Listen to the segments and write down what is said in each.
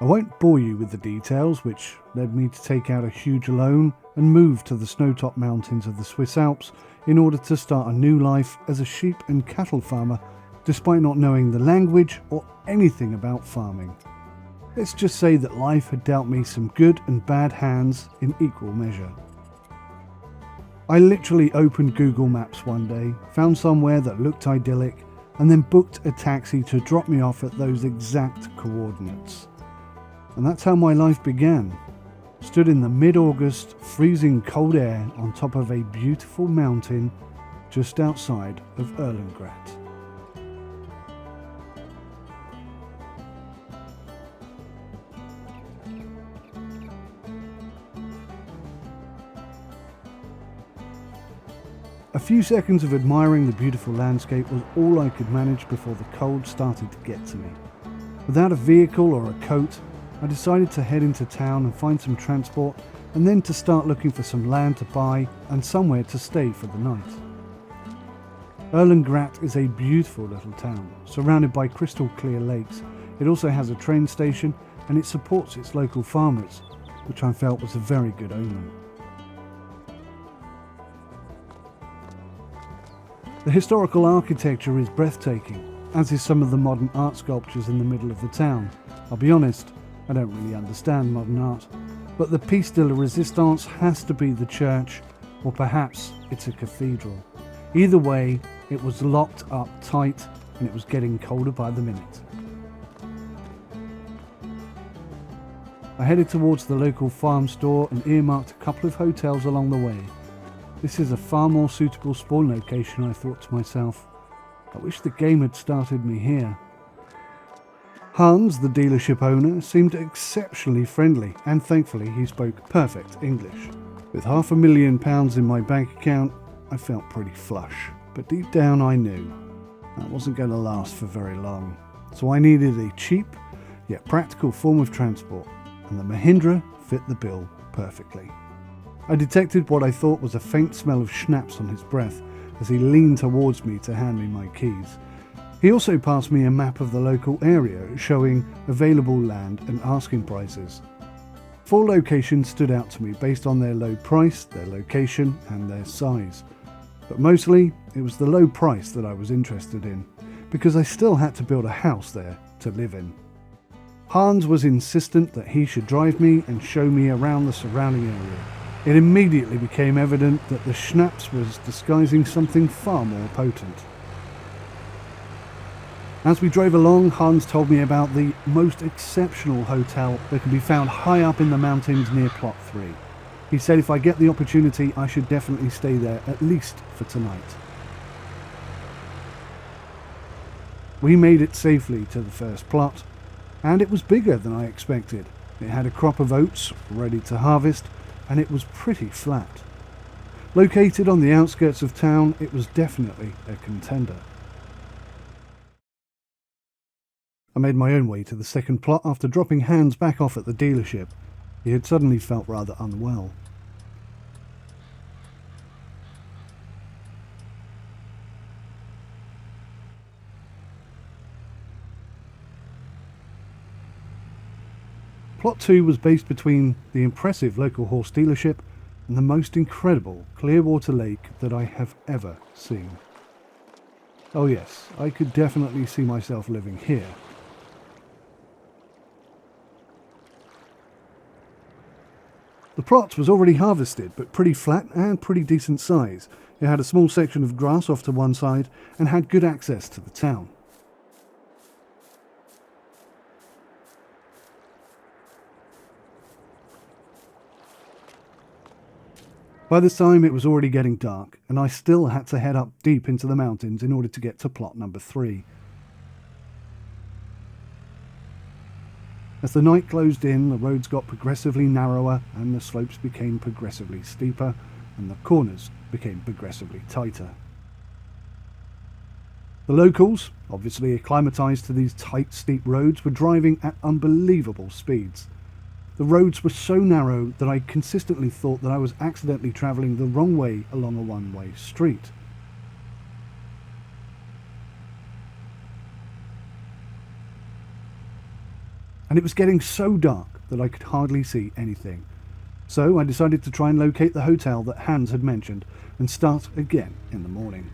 I won't bore you with the details, which led me to take out a huge loan and move to the snow-topped mountains of the Swiss Alps in order to start a new life as a sheep and cattle farmer, despite not knowing the language or anything about farming. Let's just say that life had dealt me some good and bad hands in equal measure. I literally opened Google Maps one day, found somewhere that looked idyllic, and then booked a taxi to drop me off at those exact coordinates. And that's how my life began. Stood in the mid-August, freezing cold air on top of a beautiful mountain just outside of 𝗦𝘂𝗃𝗃. A few seconds of admiring the beautiful landscape was all I could manage before the cold started to get to me. Without a vehicle or a coat, I decided to head into town and find some transport, and then to start looking for some land to buy and somewhere to stay for the night. 𝗦𝘂𝗃𝗃 is a beautiful little town, surrounded by crystal clear lakes. It also has a train station and it supports its local farmers, which I felt was a very good omen. The historical architecture is breathtaking, as is some of the modern art sculptures in the middle of the town. I'll be honest, I don't really understand modern art, but the piece de la resistance has to be the church, or perhaps it's a cathedral. Either way, it was locked up tight and it was getting colder by the minute. I headed towards the local farm store and earmarked a couple of hotels along the way. This is a far more suitable spawn location, I thought to myself. I wish the game had started me here. Hans, the dealership owner, seemed exceptionally friendly, and thankfully he spoke perfect English. With £500,000 in my bank account, I felt pretty flush, but deep down I knew that wasn't going to last for very long. So I needed a cheap, yet practical form of transport, and the Mahindra fit the bill perfectly. I detected what I thought was a faint smell of schnapps on his breath as he leaned towards me to hand me my keys. He also passed me a map of the local area showing available land and asking prices. 4 locations stood out to me based on their low price, their location and their size. But mostly it was the low price that I was interested in, because I still had to build a house there to live in. Hans was insistent that he should drive me and show me around the surrounding area. It immediately became evident that the schnapps was disguising something far more potent. As we drove along, Hans told me about the most exceptional hotel that can be found high up in the mountains near Plot 3. He said if I get the opportunity, I should definitely stay there, at least for tonight. We made it safely to the first plot, and it was bigger than I expected. It had a crop of oats ready to harvest, and it was pretty flat. Located on the outskirts of town, it was definitely a contender. I made my own way to the second plot after dropping Hans back off at the dealership. He had suddenly felt rather unwell. Plot 2 was based between the impressive local horse dealership and the most incredible clear water lake that I have ever seen. Oh yes, I could definitely see myself living here. The plot was already harvested, but pretty flat and pretty decent size. It had a small section of grass off to one side and had good access to the town. By this time it was already getting dark, and I still had to head up deep into the mountains in order to get to plot number 3. As the night closed in, the roads got progressively narrower and the slopes became progressively steeper, and the corners became progressively tighter. The locals, obviously acclimatized to these tight, steep roads, were driving at unbelievable speeds. The roads were so narrow that I consistently thought that I was accidentally travelling the wrong way along a one-way street. and it was getting so dark that I could hardly see anything. So I decided to try and locate the hotel that Hans had mentioned and start again in the morning.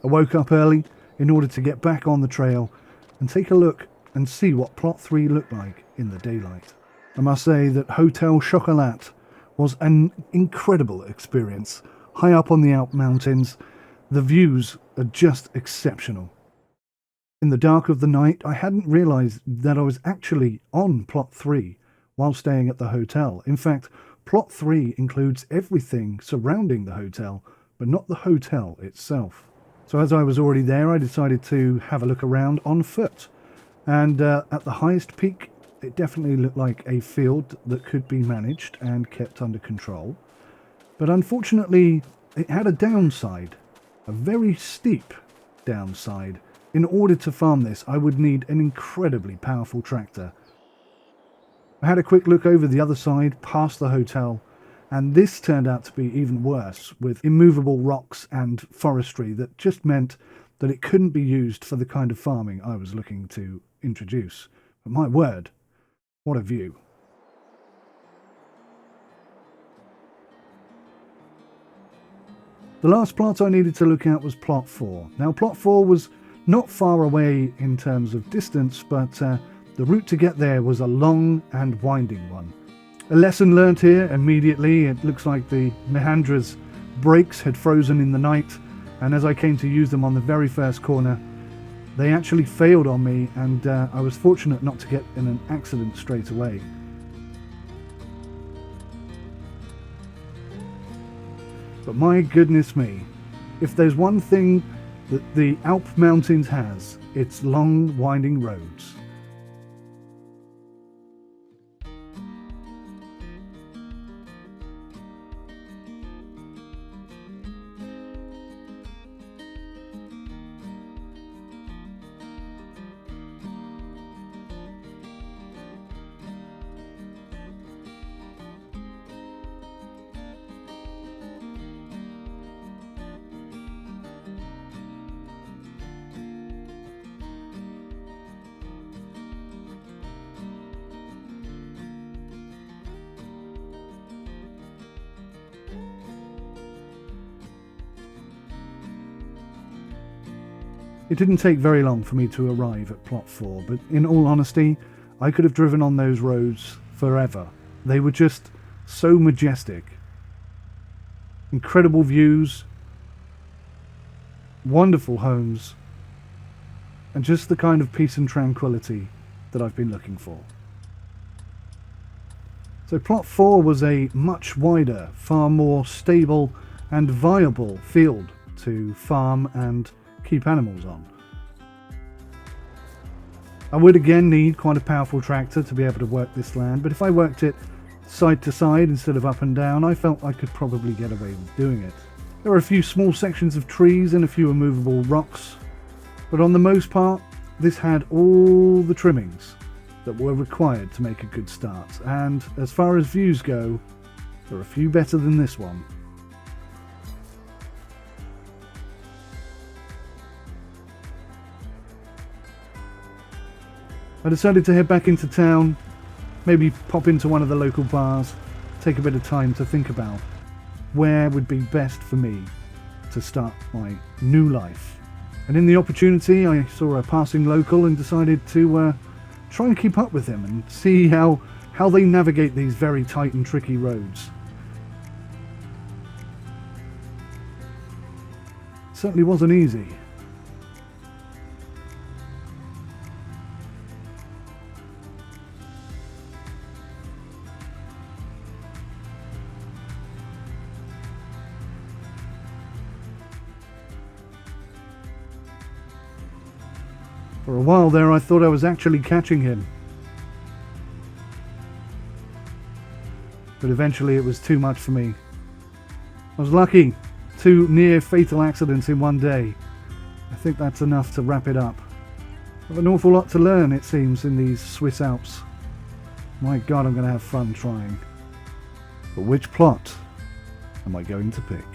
I woke up early in order to get back on the trail and take a look and see what Plot 3 looked like in the daylight. I must say that Hotel Chocolat was an incredible experience. High up on the Alp mountains, the views are just exceptional. In the dark of the night, I hadn't realised that I was actually on Plot 3 while staying at the hotel. In fact, Plot 3 includes everything surrounding the hotel, but not the hotel itself. So as I was already there, I decided to have a look around on foot. And at the highest peak, it definitely looked like a field that could be managed and kept under control. But unfortunately, it had a downside, a very steep downside. In order to farm this, I would need an incredibly powerful tractor. I had a quick look over the other side, past the hotel, and this turned out to be even worse, with immovable rocks and forestry that just meant that it couldn't be used for the kind of farming I was looking to introduce. But my word, what a view. The last plot I needed to look at was Plot 4. Now, Plot 4 was not far away in terms of distance, but the route to get there was a long and winding one. A lesson learnt here immediately. It looks like the 𝗦𝘂𝗽𝗄𝗃 brakes had frozen in the night, and as I came to use them on the very first corner, they actually failed on me, and I was fortunate not to get in an accident straight away. But my goodness me, if there's one thing that the Alp Mountains has, it's long, winding roads. It didn't take very long for me to arrive at Plot 4, but in all honesty, I could have driven on those roads forever. They were just so majestic. Incredible views, wonderful homes, and just the kind of peace and tranquility that I've been looking for. So Plot 4 was a much wider, far more stable and viable field to farm and keep animals on. I would again need quite a powerful tractor to be able to work this land, but if I worked it side to side instead of up and down, I felt I could probably get away with doing it. There are a few small sections of trees and a few immovable rocks, but on the most part, this had all the trimmings that were required to make a good start, and as far as views go, there are a few better than this one. I decided to head back into town, maybe pop into one of the local bars, take a bit of time to think about where would be best for me to start my new life. And in the opportunity, I saw a passing local and decided to try and keep up with him and see how they navigate these very tight and tricky roads. It certainly wasn't easy. For a while there, I thought I was actually catching him. But eventually it was too much for me. I was lucky. 2 near fatal accidents in one day. I think that's enough to wrap it up. I have an awful lot to learn, it seems, in these Swiss Alps. My God, I'm going to have fun trying. But which plot am I going to pick?